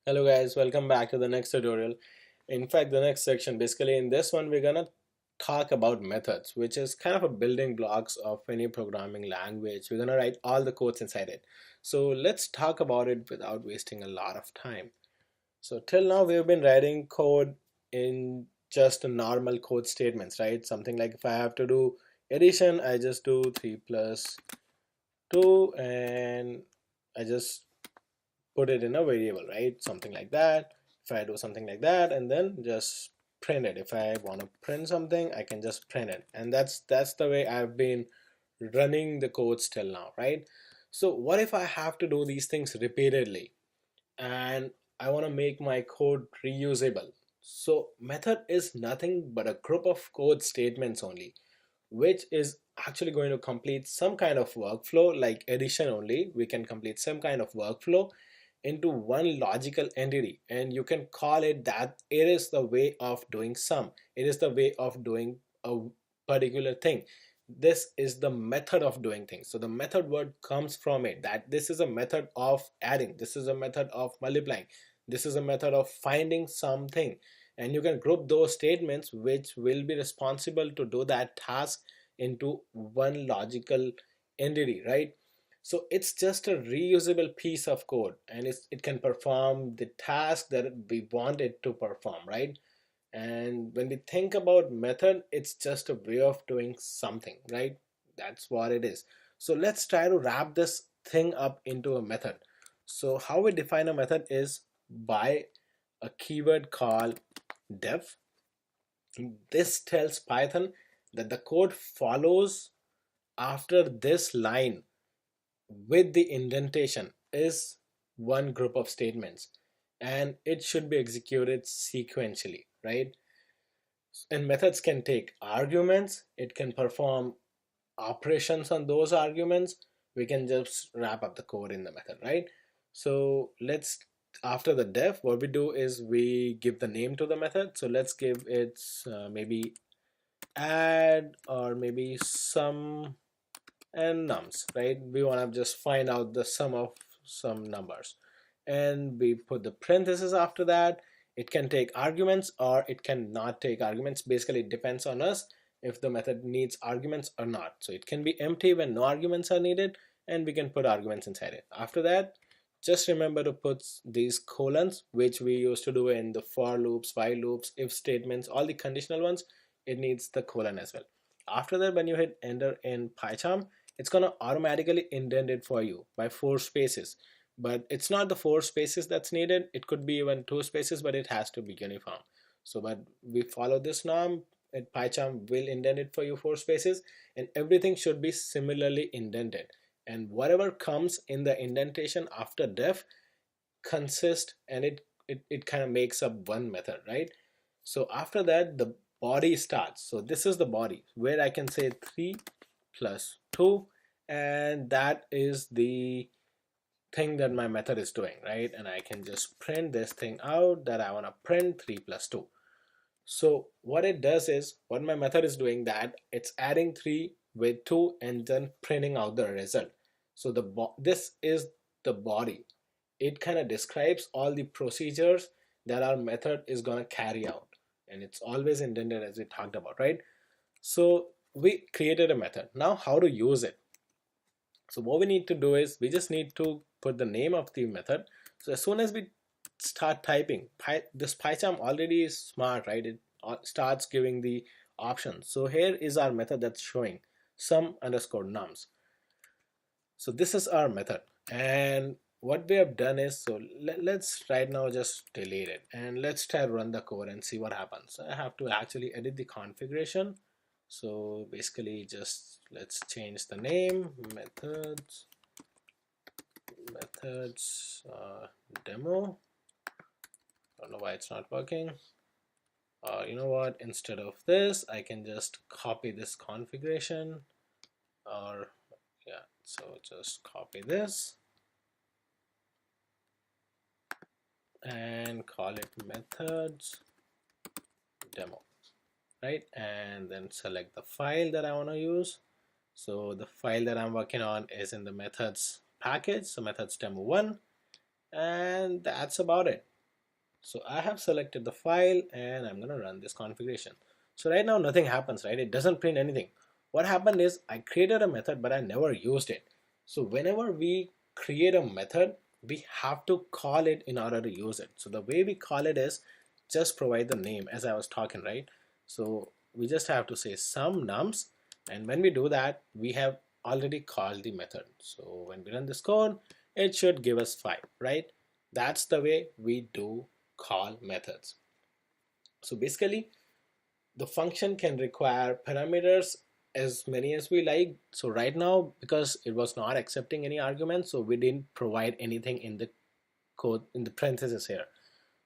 Hello guys, welcome back to the next tutorial. In fact, the next section, basically in this one we're gonna talk about methods, which is kind of a building blocks of any programming language. We're gonna write all the codes inside it. So let's talk about it without wasting a lot of time. So till now we've been writing code in just normal code statements, right? Something like if I have to do addition, I just do 3 plus 2 and I just put it in a variable, right? Something like that. If I do something like that and then just print it. If I want to print something, I can just print it. And that's the way I've been running the codes till now, right? So what if I have to do these things repeatedly and I want to make my code reusable? So method is nothing but a group of code statements only, which is actually going to complete some kind of workflow. Like addition only, we can complete some kind of workflow into one logical entity, and you can call it that. It is the way of doing sum, it is the way of doing a particular thing. This is the method of doing things. So the method word comes from it, that this is a method of adding, this is a method of multiplying, this is a method of finding something. And you can group those statements which will be responsible to do that task into one logical entity, right? So it's just a reusable piece of code, and it can perform the task that we want it to perform, right? And when we think about method, it's just a way of doing something, right? That's what it is. So let's try to wrap this thing up into a method. So how we define a method is by a keyword called def. This tells Python that the code follows after this line with the indentation is one group of statements, and it should be executed sequentially, right? And methods can take arguments, it can perform operations on those arguments. We can just wrap up the code in the method, right? So let's, after the def, what we do is we give the name to the method. So let's give it maybe add, or maybe sum and nums, right? We want to just find out the sum of some numbers, and we put the parentheses after that. It can take arguments or it cannot take arguments. Basically it depends on us if the method needs arguments or not. So it can be empty when no arguments are needed, and we can put arguments inside it. After that, just remember to put these colons, which we used to do in the for loops, while loops, if statements, all the conditional ones. It needs the colon as well. After that, when you hit enter in PyCharm, it's going to automatically indent it for you by 4 spaces. But it's not the 4 spaces that's needed, it could be even 2 spaces, but it has to be uniform. So but we follow this norm, and PyCharm will indent it for you 4 spaces, and everything should be similarly indented. And whatever comes in the indentation after def consists, and it kind of makes up one method, right? So after that, the body starts. So this is the body where I can say 3 plus 2, and that is the thing that my method is doing, right? And I can just print this thing out that I want to print 3 plus 2. So what it does is, what my method is doing, that it's adding 3 with 2 and then printing out the result. So this is the body. It kind of describes all the procedures that our method is going to carry out, and it's always indented as we talked about, right? So we created a method. Now how to use it? So what we need to do is we just need to put the name of the method. So as soon as we start typing, this PyCharm already is smart, right? It starts giving the options. So here is our method that's showing sum underscore nums. So this is our method, and what we have done is, so let's right now just delete it and let's try to run the code and see what happens. So I have to actually edit the configuration. So basically just let's change the name, methods demo. Don't know why it's not working. You know what, instead of this I can just copy this configuration, or yeah, so just copy this and call it methods demo, right? And then select the file that I want to use. So the file that I'm working on is in the methods package, so methods demo 1, and that's about it. So I have selected the file and I'm gonna run this configuration. So right now nothing happens, right? It doesn't print anything. What happened is I created a method but I never used it. So whenever we create a method, we have to call it in order to use it. So the way we call it is just provide the name as I was talking, right? So we just have to say some nums, and when we do that, we have already called the method. So when we run this code, it should give us 5, right? That's the way we do call methods. So basically, the function can require parameters as many as we like. So right now, because it was not accepting any arguments, so we didn't provide anything in the code in the parentheses here.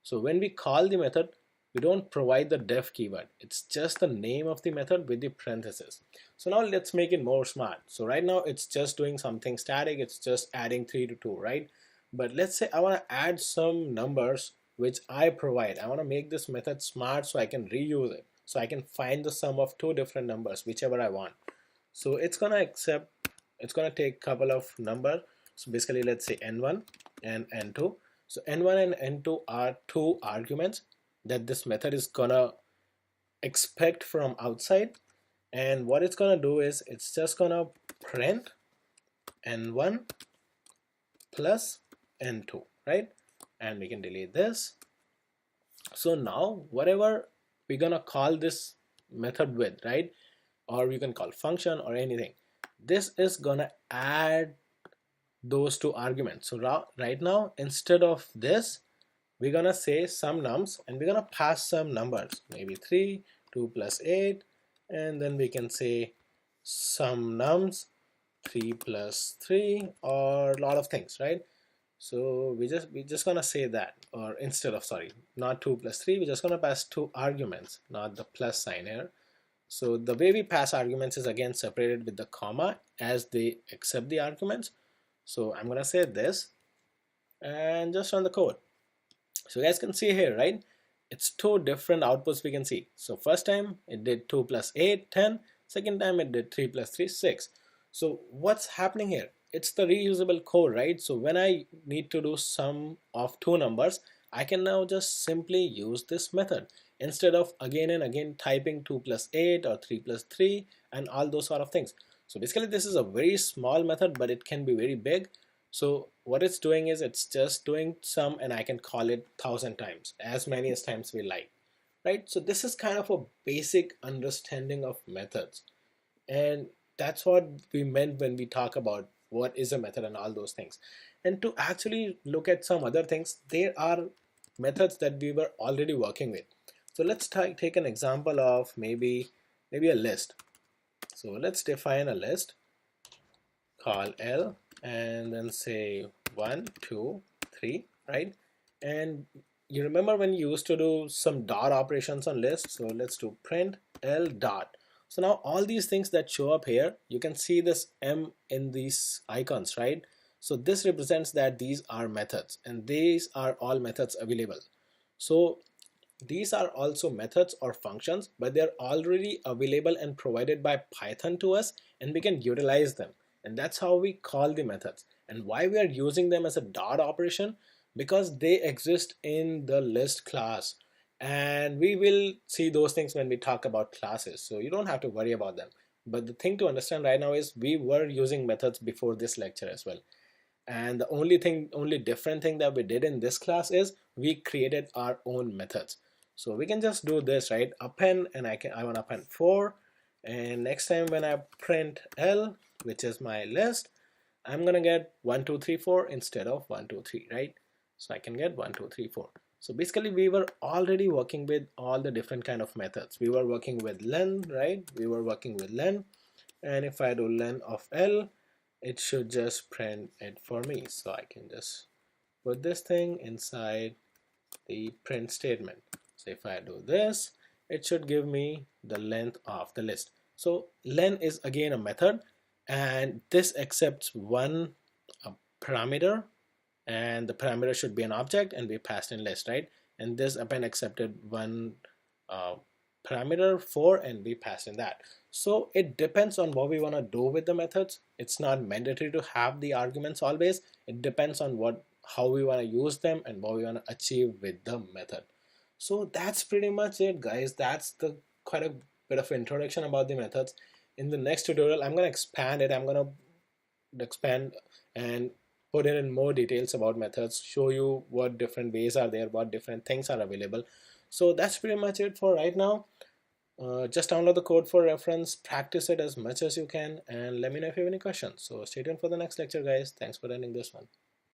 So when we call the method, we don't provide the def keyword. It's just the name of the method with the parentheses. So now let's make it more smart. So right now it's just doing something static. It's just adding 3 to 2, right? But let's say I want to add some numbers which I provide. I want to make this method smart so I can reuse it. So I can find the sum of two different numbers, whichever I want. So it's gonna take a couple of numbers. So basically let's say n1 and n2. So n1 and n2 are two arguments that this method is gonna expect from outside, and what it's gonna do is it's just gonna print n1 plus n2, right? And we can delete this. So now whatever we're gonna call this method with, right, or you can call function or anything, this is gonna add those two arguments. So right now, instead of this, we're gonna say some nums and we're gonna pass some numbers, maybe 3, 2 plus 8, and then we can say some nums 3 plus 3, or a lot of things, right? So we just gonna say that, or instead of, sorry, not 2 plus 3, we're just gonna pass two arguments, not the plus sign here. So the way we pass arguments is again separated with the comma as they accept the arguments. So I'm gonna say this and just run the code. So you guys can see here, right? It's two different outputs we can see. So first time it did 2 plus 8, 10. Second time it did 3 plus 3, 6. So what's happening here? It's the reusable code, right? So when I need to do sum of two numbers, I can now just simply use this method instead of again and again typing 2 plus 8 or 3 plus 3 and all those sort of things. So basically this is a very small method, but it can be very big. So what it's doing is it's just doing sum, and I can call it 1,000 times, as many as times we like, right? So this is kind of a basic understanding of methods, and that's what we meant when we talk about what is a method and all those things. And to actually look at some other things, there are methods that we were already working with. So let's take an example of maybe a list. So let's define a list, call L, and then say 1, 2, 3, right? And you remember when you used to do some dot operations on lists? So let's do print L dot. So now all these things that show up here, you can see this M in these icons, right? So this represents that these are methods, and these are all methods available. So these are also methods or functions, but they're already available and provided by Python to us, and we can utilize them. And that's how we call the methods. And why we are using them as a dot operation? Because they exist in the list class. And we will see those things when we talk about classes. So you don't have to worry about them. But the thing to understand right now is we were using methods before this lecture as well. And the only different thing that we did in this class is we created our own methods. So we can just do this, right? Append, and I want to append 4, and next time when I print L, which is my list, I'm gonna get 1 2 3 4 instead of 1 2 3, right? So I can get 1 2 3 4. So basically we were already working with all the different kind of methods. We were working with len, right? We were working with len, and if I do len of L, it should just print it for me. So I can just put this thing inside the print statement. So if I do this, it should give me the length of the list. So len is again a method, and this accepts one parameter, and the parameter should be an object, and we passed in list, right? And this append accepted one parameter 4, and we passed in that. So it depends on what we want to do with the methods. It's not mandatory to have the arguments always. It depends on what how we want to use them and what we want to achieve with the method. So that's pretty much it, guys. That's the quite a bit of introduction about the methods. In the next tutorial, I'm going to expand it. I'm going to expand and put it in more details about methods, show you what different ways are there, what different things are available. So that's pretty much it for right now. Just download the code for reference, practice it as much as you can, and let me know if you have any questions. So stay tuned for the next lecture, guys. Thanks for attending this one.